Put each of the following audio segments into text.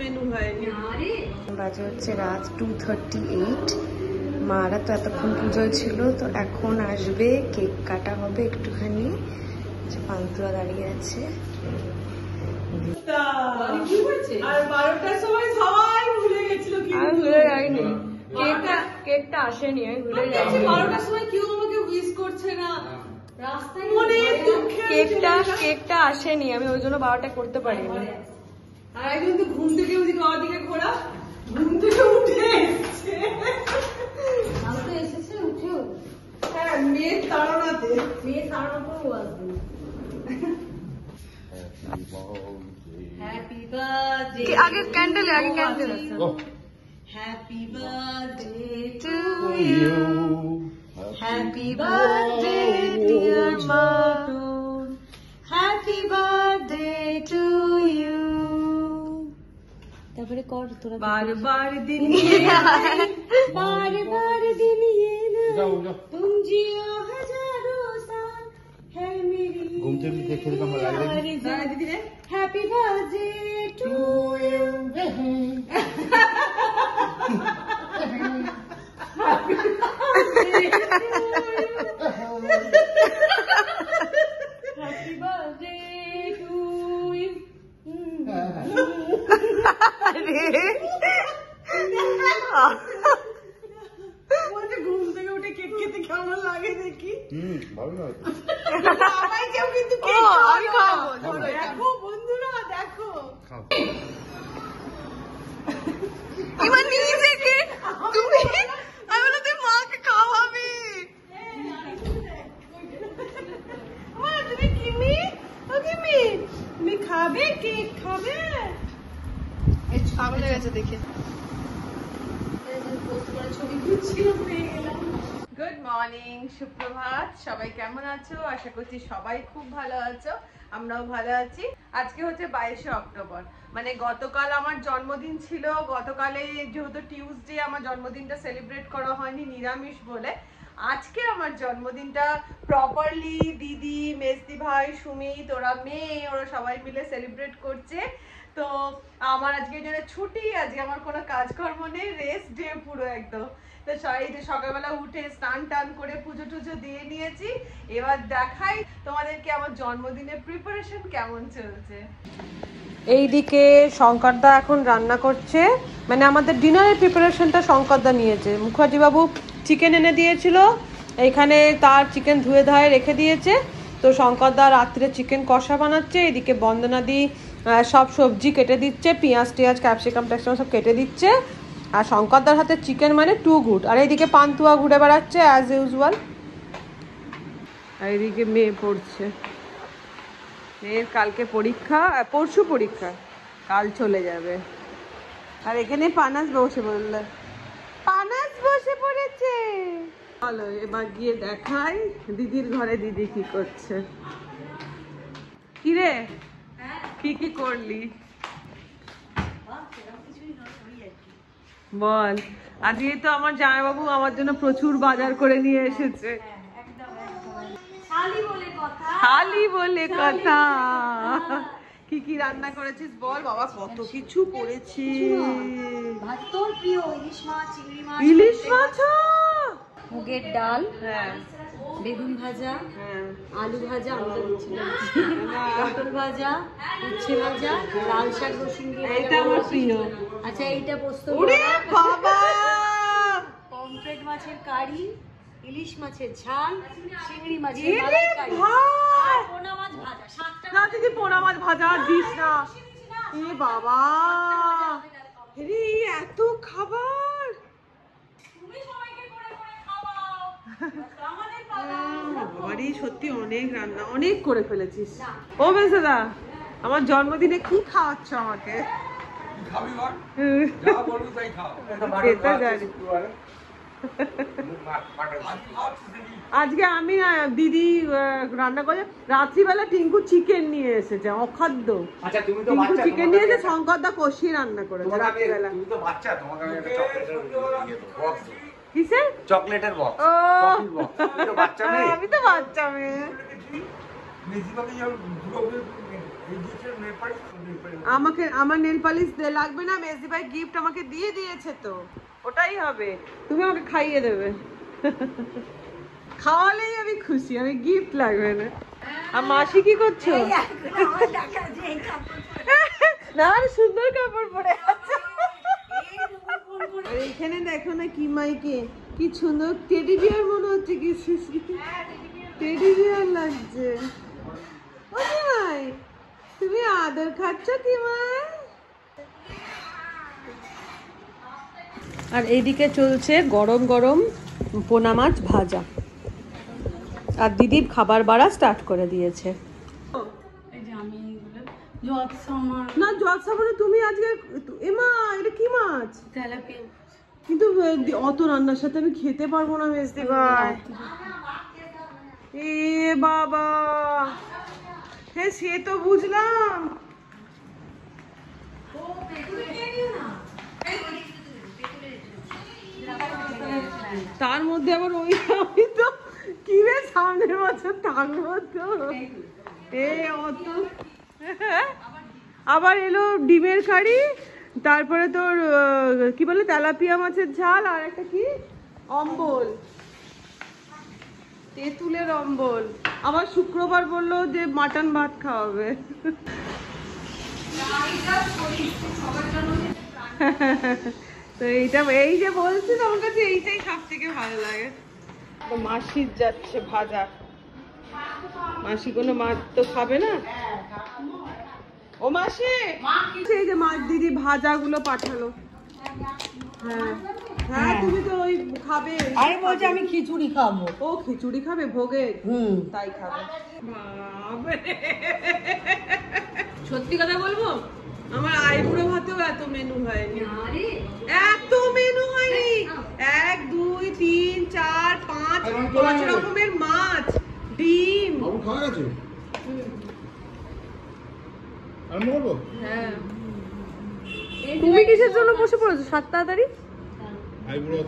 Menu হয়নি। বাজে হচ্ছে রাত 2:38। মারা তো এতক্ষণ পুজোয় ছিল, তো এখন আসবে, কেক কাটা হবে একটুখানি। পান্তুয়া দাঁড়িয়ে আছে। আর 12টার সময় সবাই ভুলে গেছিল। আর ভুলে যাইনি, কেকটা আসেনি, আমি ভুলে যাইনি। 12টার সময় কেউ আমাকে উইশ করছে না, রাস্তায় কেকটা আসেনি, আমি ওই জন্য 12টা করতে পারিনি। আর একদিন তো ঘুম থেকে ওদিকে আমার দিকে ঘোরা, ঘুম থেকে উঠে এসেছে। উঠেও হ্যাঁ, মেয়ের তাড়নাতে আসবে। হ্যাপি বার্থডে, আগে ক্যান্ডেল আছে। Happy birthday To you, happy birthday dear Matun, happy birthday to you. তারপরে কর তোরা बार दिन बार दिन ये ना तुम जियो हजारों साल है मेरी घूमते भी देखे तो कम लग रही दीदी happy birthday to you. Happy birthday to you. বলছে ঘুম থেকে উঠে কেক খেতে কেমন লাগে দেখি। ভালো লাগে। সবাই কেউ কিন্তু কেক আমি খাবো। দেখো বন্ধুরা, দেখো এবার নিজেকে তুমি, আমি বলে তুই মাকে খাওয়াবি। তুমি কিমি, তুমি খাবে, কেক খাবে। পাগল হয়ে গেছে দেখে। গুড মর্নিং, সুপ্রভাত, সবাই কেমন আছো? আশা করছি সবাই খুব ভালো আছো, আমরাও ভালো আছি। আজকে হচ্ছে 22শে অক্টোবর, মানে গতকাল আমার জন্মদিন ছিল। গতকালে যেহেতু টিউসডে, আমার জন্মদিনটা সেলিব্রেট করা হয়নি নিরামিষ বলে। আজকে আমার জন্মদিনটা প্রপারলি দিদি, মেজদি ভাই, সুমিত, ওরা মেয়ে, ওরা সবাই মিলে সেলিব্রেট করছে। তো আমার আজকে জন্য ছুটি, আজকে আমার কোনো কাজকর্ম নেই, রেস্ট ডে পুরো একদম। তো সকালবেলা উঠে স্নান টান করে পুজো টুজো দিয়ে নিয়েছি। এবার দেখাই তোমাদেরকে আমার জন্মদিনের প্রিপারেশন কেমন চলছে। এইদিকে শঙ্করদা এখন রান্না করছে, মানে আমাদের ডিনারের প্রিপারেশনটা শঙ্করদা নিয়েছে। মুখার্জি বাবু চিকেন এনে দিয়েছিল, এইখানে তার চিকেন ধুয়ে ধায়ে রেখে দিয়েছে। তো শঙ্করদা রাত্রে চিকেন কষা বানাচ্ছে, এদিকে বন্দনাদি সব সবজি কেটে দিচ্ছে, পেঁয়াজ টিয়াজ ক্যাপসিকাম ট্যাপসিকাম সব কেটে দিচ্ছে। আর শঙ্করদার হাতে চিকেন মানে টু গুড। আর এইদিকে পান্তুয়া ঘুরে বেড়াচ্ছে অ্যাজ ইউজুয়াল। আর এইদিকে মেয়ে পড়ছে, মেয়ের কালকে পরীক্ষা, পরশু পরীক্ষা, কাল চলে যাবে। আর এখানে পানাস বসে বললে, পানাস বসে পড়েছে। চলো এবার গিয়ে দেখাই দিদির ঘরে দিদি কি করছে। কিরে, কি করলি বল? আজকে তো আমার জামাইবাবু আমার জন্য প্রচুর বাজার করে নিয়ে এসেছে। শালি বলে কথা। কি কি রান্না করেছিস বল বাবা? কত কিছু করেছি। তোর প্রিয় ইলিশ মাছ, চিংড়ি মাছ, ইলিশ মাছ, মুগের ডাল, হ্যাঁ, বেগুন ভাজা, হ্যাঁ, আলু ভাজা, পটল ভাজা, উচ্ছে ভাজা, লাল শাক রসুন দিয়ে, এটা আমার প্রিয়। আচ্ছা এইটা পোস্ত, ওরে বাবা, পমফ্রেট মাছের কারি, ইলিশ মাছের ঝাল, চিংড়ি মাছের এরে মালাইকারি, ভাই, আর পোনা মাছ ভাজা। 7টা না দিদি, পোনা মাছ ভাজা আর দিস না। এ বাবা, রে এত খাবার! বাবারে সত্যি অনেক রান্না, অনেক করে ফেলেছিস। ও বেশদা, আমার জন্মদিনে কি খাওয়াচ্ছ আমাকে? এটা জানি। আজকে আমি দিদি রান্না করে রাত্রিবেলা টিঙ্কু চিকেন নিয়ে এসেছে, অখাদ্য। আচ্ছা তুমি তো টিঙ্কু বাচ্চা, চিকেন নিয়ে এসে শঙ্করদা কষি রান্না করেছে রাত্রিবেলা। তুমি তো বাচ্চা, তোমাকে আমি একটা চকলেটের বক্স দেব। কিসের চকলেটের বক্স? ও কফির বক্স। তুমি তো বাচ্চা মেয়ে। আমি তো বাচ্চা মেয়ে। আমাকে আমার নেল পালিশ লাগবে না, মেজদি ভাই গিফট আমাকে দিয়ে দিয়েছে তো, ওটাই হবে। তুমি আমাকে খাইয়ে দেবে, খাওয়ালেই আমি খুশি, আমি গিফট লাগবে না। আর মাসি কি করছো? না সুন্দর কাপড় পরে আছে। এখানে দেখো না কি মাইকে কি সুন্দর টেডি বিয়ার মনে হচ্ছে, কি টেডি বিয়ার লাগছে। ও ভাই তুমি আদর খাচ্ছ কি মাই? আর এইদিকে চলছে গরম গরম পোনা মাছ ভাজা, আর দিদি খাবার বাড়া স্টার্ট করে দিয়েছে। না জল সাবানে তুমি আজকে এমা এটা কি মাছ? কিন্তু অত রান্নার সাথে আমি খেতে পারবো না মেজদি ভাই। এ বাবা, হ্যাঁ সে তো বুঝলাম। তার মধ্যে আবার ওই আমি তো কি রে সামনের বছর থাকবো তো। এ অত আবার এলো ডিমের কারি, তারপরে তোর কি বলে তেলাপিয়া মাছের ঝাল, আর একটা কি অম্বল, তেঁতুলের অম্বল। আবার শুক্রবার বললো যে মাটন ভাত খাওয়াবে। তো এইটা এই যে বলছি আমার কাছে এইটাই সব থেকে ভালো লাগে। তো মাসির যাচ্ছে ভাজা, মাসি কোনো মাছ তো খাবে না। ও মাসি এই যে মাছ দিদি ভাজাগুলো পাঠালো। হ্যাঁ হ্যাঁ তুমি তো ওই খাবে। আরে বলছে আমি খিচুড়ি খাবো। ও খিচুড়ি খাবে ভোগে? তাই খাবে। সত্যি কথা বলবো, আমার আইবুড়ো ভাতেও এত মেনু হয়নি, এত মেনু হয়নি। 1 2 3 4 5 5 রকমের মাছ, ডিম। খাওয়া গেছে? আমি বলবো হ্যাঁ তুমি কিসের জন্য বসে পড়েছো সাত তাড়াতাড়ি? আইবুড়ো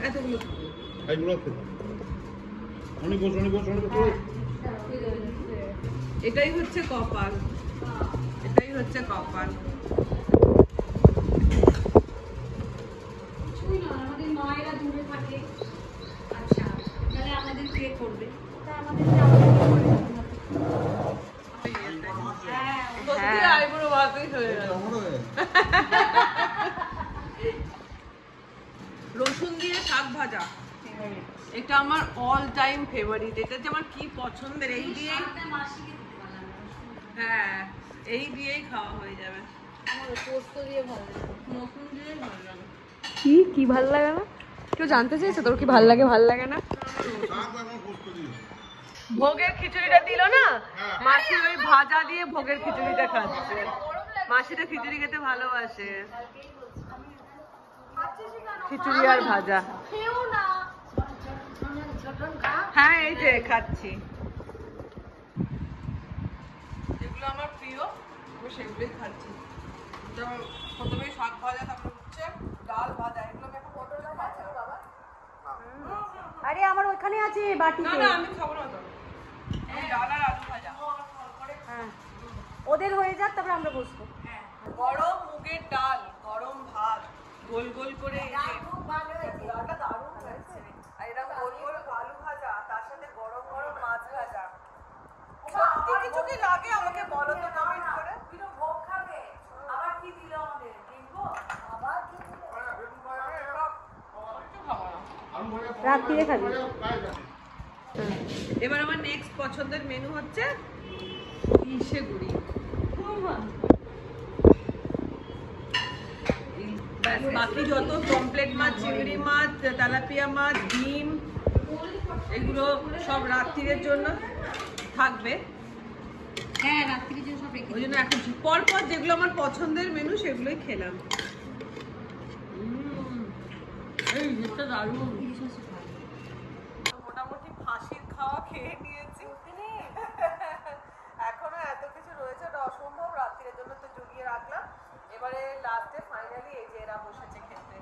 এতগুলো আইবুড়ো অনেক বস অনেক বস অনেক বস। এটাই হচ্ছে কপাল, এটাই হচ্ছে কপাল। আমাদের মায়েরা দূরে থাকে, আচ্ছা তাহলে আমাদের কে করবে? রসুন দিয়ে শাক ভাজা, এটা আমার অল টাইম ফেভারিট। এটা যে আমার কি পছন্দের, এই দিয়ে হ্যাঁ এই দিয়েই খাওয়া হয়ে যাবে। কি কি ভাল লাগে না? কেউ জানতে চাইছে তোর কি ভাল লাগে ভাল লাগে না? ভোগের খিচুড়িটা দিল না মাসি, ওই ভাজা দিয়ে ভোগের খিচুড়িটা খাচ্ছে। মাসিটা খিচুড়ি খেতে ভালোবাসে, খিচুড়ি আর ভাজা। হ্যাঁ এই যে খাচ্ছি, যেগুলো আমার প্রিয় আমি সেগুলোই খাচ্ছি। যেমন প্রথমে শাক ভাজা, তারপর হচ্ছে ডাল ভাজা, এগুলো আমি একটা পটল ডাল আছে না বাবা? আরে আমার ওখানে আছে বাটিতে। না না আমি খাবো না তো, ডাল আর আলু ভাজা। হ্যাঁ ওদের হয়ে যাক তারপর আমরা বসবো। গরম মুগের ডাল, গরম ভাত, গোল গোল করে এই যে ডালটা দারুণ হয়েছে। আর এরকম গোল গোল আলু ভাজা, তার সাথে গরম গরম মাছ ভাজা। সত্যি কিছু কি লাগে আমাকে বলো তো কমেন্ট করে। ভোগ খাবে আবার কি দিল আমাদের? দেখবো আবার কি দিল? রাত্রিরে খাবি? এবার আমার নেক্সট পছন্দের মেনু হচ্ছে ইসে গুড়ি। বাকি যত পমফ্লেট মাছ, চিংড়ি মাছ, তেলাপিয়া মাছ, ডিম, এগুলো সব রাত্রির জন্য থাকবে। হ্যাঁ রাত্রির জন্য সব রেখে ওই জন্য এখন পর পর যেগুলো আমার পছন্দের মেনু সেগুলোই খেলাম। এই জিনিসটা দারুণ। মোটামুটি ফাঁসির খাওয়া খেয়ে নিয়েছি, এখনো এত কিছু রয়েছে, ওটা অসম্ভব। রাত্রির জন্য তো জুগিয়ে রাখলাম। এবারে লাস্টে ফাইনালি এই যে এরা বসেছে খেতে।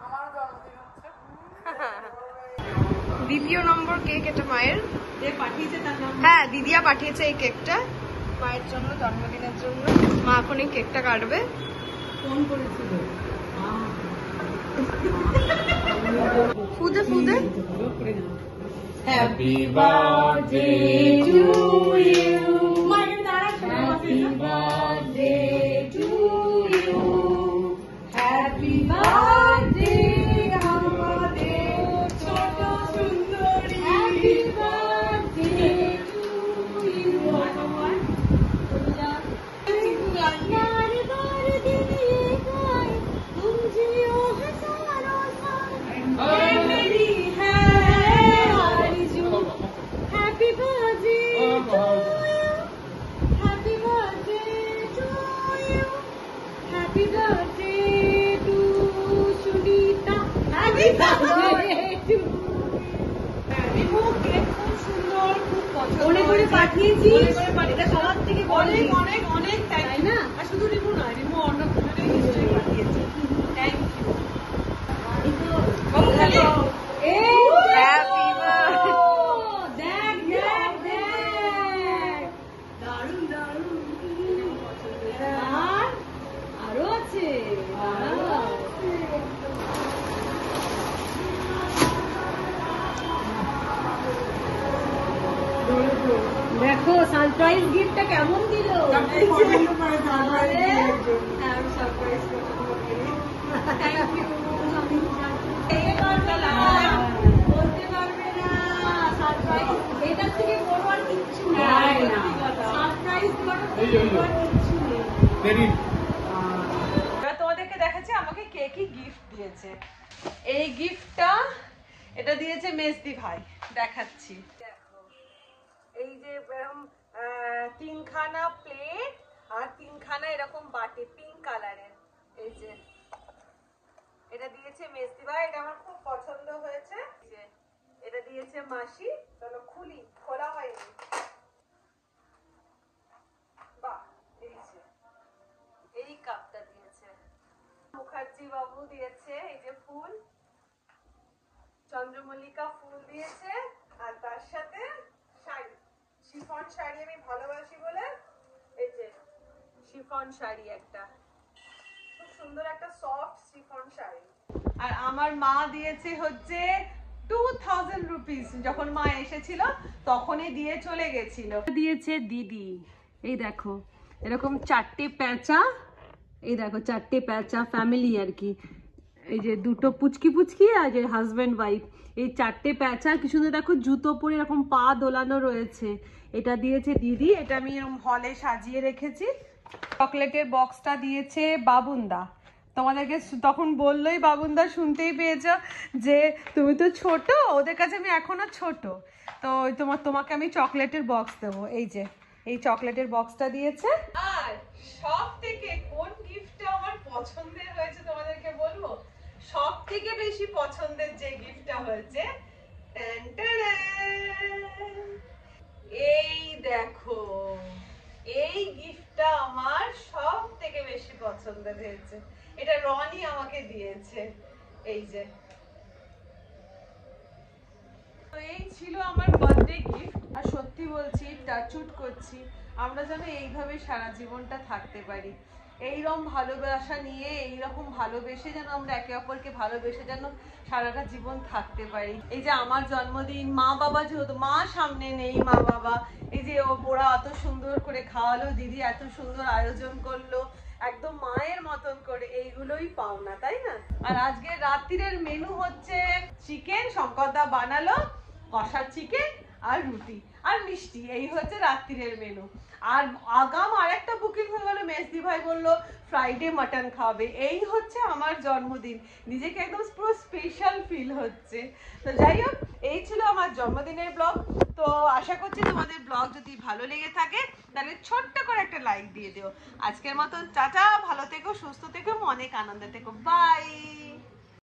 আমারও জন্মদিন হচ্ছে। দ্বিতীয় নম্বর কেক এটা মায়ের। যে পাঠিয়েছে তার নাম? হ্যাঁ, দিদিয়া পাঠিয়েছে এই কেকটা মায়ের জন্য, জন্মদিনের জন্য। মা এখন এই কেকটা কাটবে। ফোন করেছিল। ফুদে ফুদে। Happy birthday to you. Happy birthday to you. Happy birthday আমাদের ছোট সুন্দরী। Happy birthday to you. পাঠিয়েছি এটা সবার থেকে অনেক অনেক অনেক তাই না? আর শুধু রিমু নয়, রিমু অন্নপূর্ণাকে নিশ্চয়ই পাঠিয়েছে। Thank you. Happy birthday. দেখ দেখ দেখ, দারুণ দারুণ। আর আরো আছে। দেখো সারপ্রাইজ গিফটটা কেমন দিল। এটার থেকে বড় আর কিচ্ছু নেই। সারপ্রাইজ এবার তোমাদেরকে দেখাচ্ছি আমাকে কে কি গিফট দিয়েছে। এই গিফটটা এটা দিয়েছে মেজদি ভাই, দেখাচ্ছি। দেখো এই যে এরকম 3খানা প্লেট আর 3খানা এরকম বাটি পিঙ্ক কালারের। এই যে এটা দিয়েছে মেজদি ভাই, এটা আমার খুব পছন্দ হয়েছে। এটা দিয়েছে মাসি। চলো খুলি, খোলা হয়নি। বাহ, এই কাপটা দিয়েছে মুখার্জি বাবু দিয়েছে। এই যে ফুল, চন্দ্রমল্লিকা ফুল দিয়েছে। আর তার সাথে শাড়ি, শিফন শাড়ি আমি ভালোবাসি বলে এই যে শিফন শাড়ি, একটা খুব সুন্দর একটা সফট শিফন শাড়ি। আর আমার মা দিয়েছে হচ্ছে 2000 রুপিস। যখন মা এসেছিল তখনই দিয়ে চলে গেছিল। দিয়েছে দিদি, এই দেখো এরকম 4টে প্যাঁচা। এই দেখো 4টে প্যাঁচা ফ্যামিলি আর কি। এই যে দুটো পুচকি পুচকি আর যে হাজব্যান্ড ওয়াইফ, এই 4টে প্যাঁচা কি সুন্দর দেখো, জুতো পরে এরকম পা দোলানো রয়েছে। এটা দিয়েছে দিদি, এটা আমি এরকম হলে সাজিয়ে রেখেছি। চকলেটের বক্সটা দিয়েছে বাবুনদা। তোমাদেরকে তখন বললোই বাবুনদা, শুনতেই পেয়েছো যে তুমি তো ছোট, ওদের কাছে আমি এখনো ছোট, তো তোমাকে আমি চকলেটের বক্স দেবো। এই যে এই চকলেটের বক্সটা দিয়েছে। আর সব থেকে কোন গিফটটা আমার পছন্দের হয়েছে তোমাদেরকে বলবো? সব থেকে বেশি পছন্দের যে গিফটটা হয়েছে, এই দেখো, এই গিফটটা আমার সব থেকে বেশি পছন্দের হয়েছে। এটা রনি আমাকে দিয়েছে। এই যে তো এই ছিল আমার বার্থডে গিফট। আর সত্যি বলছি, টাচউড করছি, আমরা যেন এইভাবে সারা জীবনটা থাকতে পারি। এইরকম ভালোবাসা নিয়ে, এইরকম ভালোবেসে যেন আমরা একে অপরকে ভালোবেসে যেন সারাটা জীবন থাকতে পারি। এই যে আমার জন্মদিন, মা বাবা যেহেতু, মা সামনে নেই, মা বাবা এই যে ওরা অত সুন্দর করে খাওয়ালো, দিদি এত সুন্দর আয়োজন করলো, একদম মায়ের মতন করে, এইগুলোই পাওনা, তাই না? আর আজকে রাত্রির মেনু হচ্ছে চিকেন, শঙ্করদা বানালো কষা চিকেন আর রুটি আর মিষ্টি। এই হচ্ছে রাত্রির মেনু। আর আগাম আরেকটা বুকিং হয়ে গেল, মেজদি ভাই বললো ফ্রাইডে মাটন খাবে। এই হচ্ছে আমার জন্মদিন, নিজেকে একদম পুরো স্পেশাল ফিল হচ্ছে। তো যাই হোক, এই ছিল আমার জন্মদিনের ব্লগ। তো আশা করছি তোমাদের ব্লগ যদি ভালো লেগে থাকে তাহলে ছোট্ট করে একটা লাইক দিয়ে দিও। আজকের মতন টাটা, ভালো থেকো, সুস্থ থেকো, অনেক আনন্দে থেকো, বাই।